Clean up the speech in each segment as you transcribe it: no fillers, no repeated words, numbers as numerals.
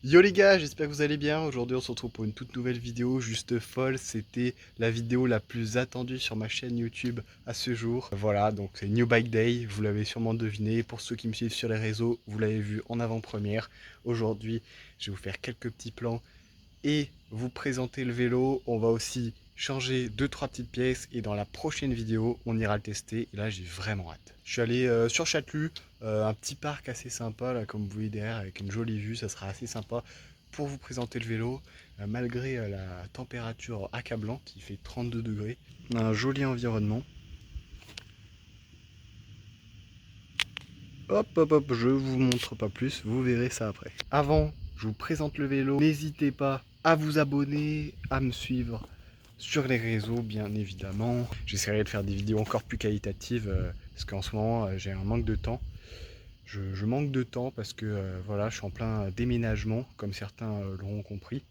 Yo les gars, j'espère que vous allez bien. Aujourd'hui on se retrouve pour une toute nouvelle vidéo juste folle. C'était la vidéo la plus attendue sur ma chaîne YouTube à ce jour. Voilà, donc c'est New Bike Day, vous l'avez sûrement deviné. Pour ceux qui me suivent sur les réseaux, vous l'avez vu en avant-première. Aujourd'hui, je vais vous faire quelques petits plans et vous présenter le vélo. On va aussi changer 2-3 petites pièces et dans la prochaine vidéo, on ira le tester. Et là, j'ai vraiment hâte. Je suis allé sur Châtelus, un petit parc assez sympa, là, comme vous voyez derrière, avec une jolie vue. Ça sera assez sympa pour vous présenter le vélo, malgré la température accablante. Il fait 32 degrés. On a un joli environnement. Hop, hop, hop, je vous montre pas plus, vous verrez ça après. Avant, je vous présente le vélo. N'hésitez pas à vous abonner, à me suivre sur les réseaux, bien évidemment. J'essaierai de faire des vidéos encore plus qualitatives, parce qu'en ce moment, j'ai un manque de temps. Je manque de temps parce que voilà, je suis en plein déménagement, comme certains l'auront compris.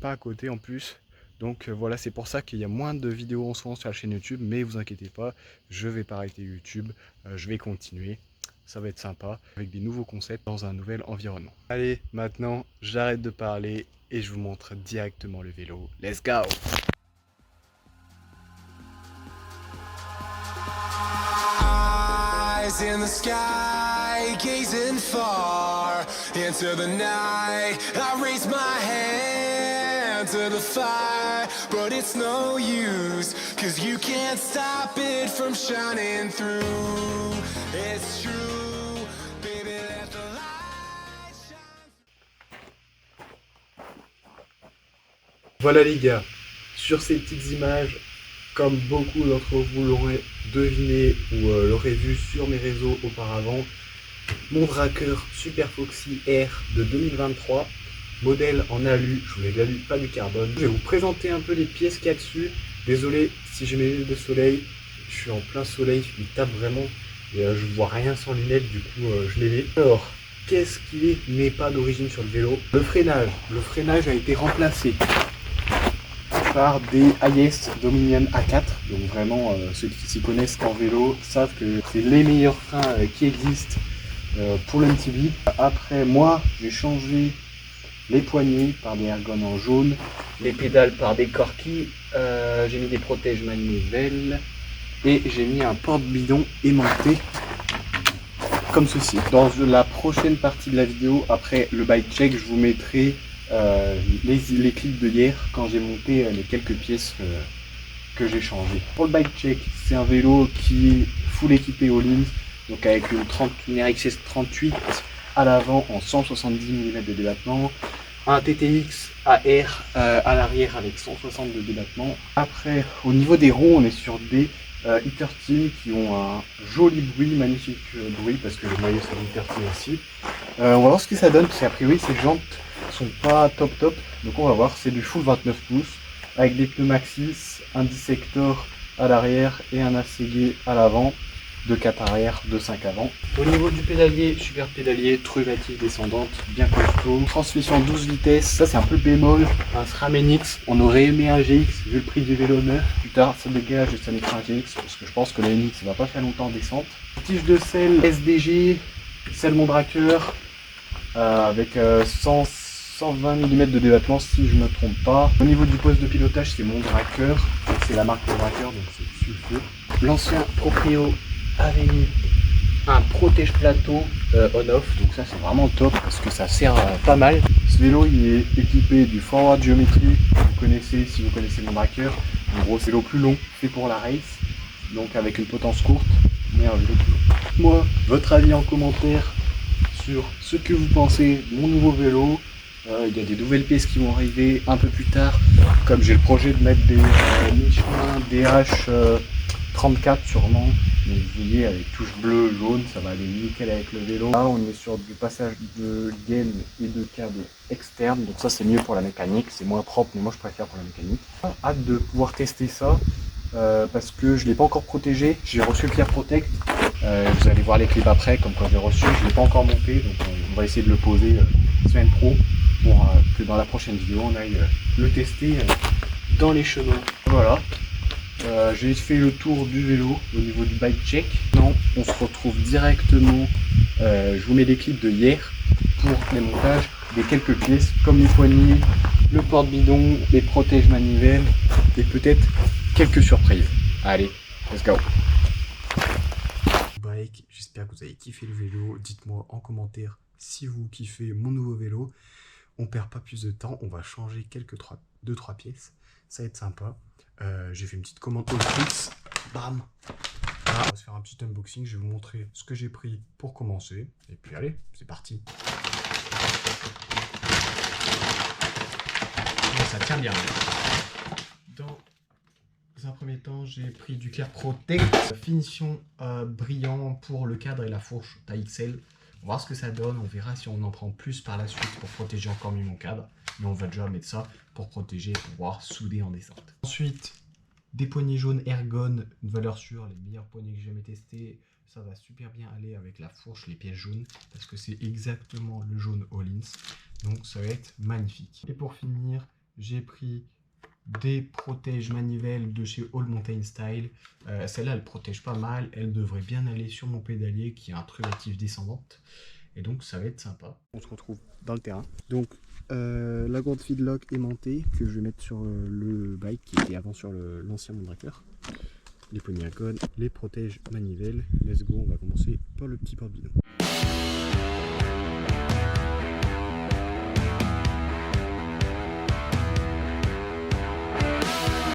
Pas à côté en plus. Donc voilà, c'est pour ça qu'il y a moins de vidéos en ce moment sur la chaîne YouTube, mais vous inquiétez pas, je vais pas arrêter YouTube, je vais continuer. Ça va être sympa, avec des nouveaux concepts dans un nouvel environnement. Allez, maintenant, j'arrête de parler et je vous montre directement le vélo. Let's go! Eyes in the sky, gazing far into the night. I raise my hand to the fire, but it's no use, 'cause you can't stop it from shining through. It's true, baby, let the light shine. Voilà les gars, sur ces petites images, comme beaucoup d'entre vous l'auraient deviné ou l'auraient vu sur mes réseaux auparavant, mon Drakkar Super Foxy R de 2023, modèle en alu, je voulais de l'alu, pas du carbone. Je vais vous présenter un peu les pièces qu'il y a dessus. Désolé si j'ai mes lunettes de soleil, je suis en plein soleil, il tape vraiment et je vois rien sans lunettes, du coup je les mets. Alors, qu'est-ce qui n'est pas d'origine sur le vélo? Le freinage a été remplacé par des Highest Dominion A4. Donc vraiment, ceux qui s'y connaissent en vélo savent que c'est les meilleurs freins qui existent pour le MTB. Après, moi, j'ai changé les poignées par des Ergon en jaune, les pédales par des Corky, j'ai mis des protèges manivelles et j'ai mis un porte-bidon aimanté comme ceci. Dans la prochaine partie de la vidéo, après le bike check, je vous mettrai les clips de hier quand j'ai monté les quelques pièces que j'ai changées. Pour le bike check, c'est un vélo qui est full équipé all-in, donc avec une RXS 38 à l'avant en 170 mm de débattement, un TTX AR à l'arrière avec 160 de débattement. Après, au niveau des roues, on est sur des E13 qui ont un joli bruit, magnifique bruit, parce que le maillot c'est E13 aussi. On va voir ce que ça donne, parce qu'a priori ces jantes sont pas top, donc on va voir. C'est du full 29 pouces avec des pneus Maxxis, un dissector à l'arrière et un ACG à l'avant, de 4 arrière, de 5 avant. Au niveau du pédalier, super pédalier, truvative descendante, bien costaud, transmission 12 vitesses, ça c'est un peu bémol, un SRAM NX. On aurait aimé un GX vu le prix du vélo neuf. Plus tard ça dégage et ça mettra un GX, parce que je pense que le NX va pas faire longtemps en descente. Tige de selle SDG, selle mon Drakkar, avec 120 mm de débattement si je ne me trompe pas. Au niveau du poste de pilotage, c'est mon Drakkar, c'est la marque de Drakkar, donc c'est sulfure. L'ancien proprio avait mis un protège plateau on-off, donc ça c'est vraiment top parce que ça sert pas mal. Ce vélo il est équipé du Forward Geometry, vous connaissez si vous connaissez mon Drakkar. En gros, c'est vélo plus long, fait pour la race, donc avec une potence courte, mais un vélo plus long. Moi, votre avis en commentaire sur ce que vous pensez de mon nouveau vélo. Il y a des nouvelles pièces qui vont arriver un peu plus tard, comme j'ai le projet de mettre des Michelin DH34 sûrement, mais vous voyez avec touche bleue, jaune, ça va aller nickel avec le vélo. Là on est sur du passage de gaine et de câbles externes, donc ça c'est mieux pour la mécanique, c'est moins propre mais moi je préfère pour la mécanique. Hâte de pouvoir tester ça, parce que je ne l'ai pas encore protégé, j'ai reçu le Clear Protect, vous allez voir les clips après, comme quand j'ai reçu, je ne l'ai pas encore monté, donc on va essayer de le poser semaine pro, pour que dans la prochaine vidéo on aille le tester dans les chemins. Voilà, j'ai fait le tour du vélo au niveau du bike check. Non, on se retrouve directement, je vous mets les clips de hier pour les montages et quelques pièces comme les poignées, le porte-bidon, les protèges manivelles et peut-être quelques surprises. Allez, let's go. Bike, j'espère que vous avez kiffé le vélo. Dites-moi en commentaire si vous kiffez mon nouveau vélo. On perd pas plus de temps, on va changer quelques 2-3 pièces. Ça va être sympa. J'ai fait une petite commande au Fritz. Bam. Voilà, on va se faire un petit unboxing. Je vais vous montrer ce que j'ai pris pour commencer. Et puis allez, c'est parti. Ça tient bien. Dans un premier temps, j'ai pris du Clear Protect. Finition brillant pour le cadre et la fourche taille XL. On va voir ce que ça donne. On verra si on en prend plus par la suite pour protéger encore mieux mon cadre. Mais on va déjà mettre ça pour protéger et pouvoir souder en descente. Ensuite, des poignées jaunes Ergon, une valeur sûre, les meilleurs poignées que j'ai jamais testés. Ça va super bien aller avec la fourche, les pièces jaunes, parce que c'est exactement le jaune Hollins. Donc ça va être magnifique. Et pour finir, j'ai pris des protèges manivelles de chez All Mountain Style. Celle-là, elle protège pas mal. Elle devrait bien aller sur mon pédalier qui a un truc relatif descendante. Et donc ça va être sympa. On se retrouve dans le terrain. Donc la gourde feedlock aimantée que je vais mettre sur le bike qui était avant sur l'ancien Moonraker. Les poignées à code, les protèges manivelles. Let's go, on va commencer par le petit porte-bidon.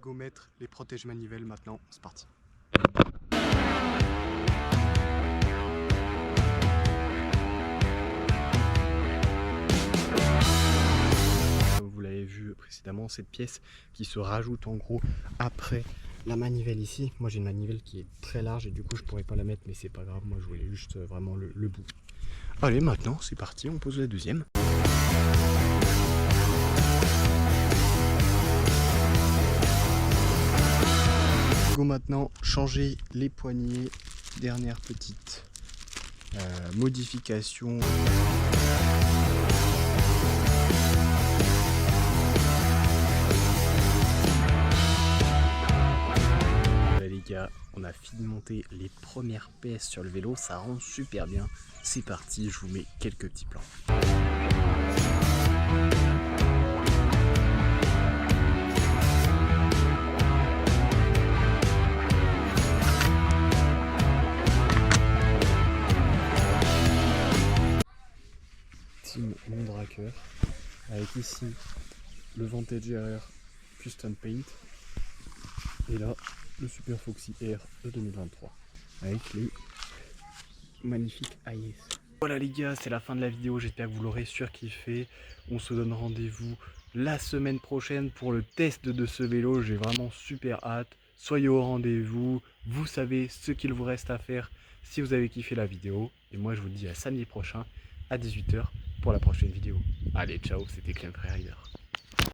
Go mettre les protèges manivelles maintenant, c'est parti. Vous l'avez vu précédemment, cette pièce qui se rajoute en gros après la manivelle ici. Moi j'ai une manivelle qui est très large et du coup je pourrais pas la mettre, mais c'est pas grave, moi je voulais juste vraiment le bout. Allez, maintenant c'est parti, on pose la deuxième. Go maintenant changer les poignées, dernière petite modification. Les gars, on a fini de monter les premières PS sur le vélo, ça rend super bien. C'est parti, je vous mets quelques petits plans. Team Moonraker avec ici le Vantage RR Custom Paint et là le Super Foxy Air de 2023 avec les magnifiques AIS. Voilà les gars, c'est la fin de la vidéo, j'espère que vous l'aurez surkiffé. On se donne rendez-vous la semaine prochaine pour le test de ce vélo, j'ai vraiment super hâte. Soyez au rendez-vous, vous savez ce qu'il vous reste à faire si vous avez kiffé la vidéo. Et moi je vous dis à samedi prochain à 18 h pour la prochaine vidéo. Allez, ciao, c'était Clem Freerider.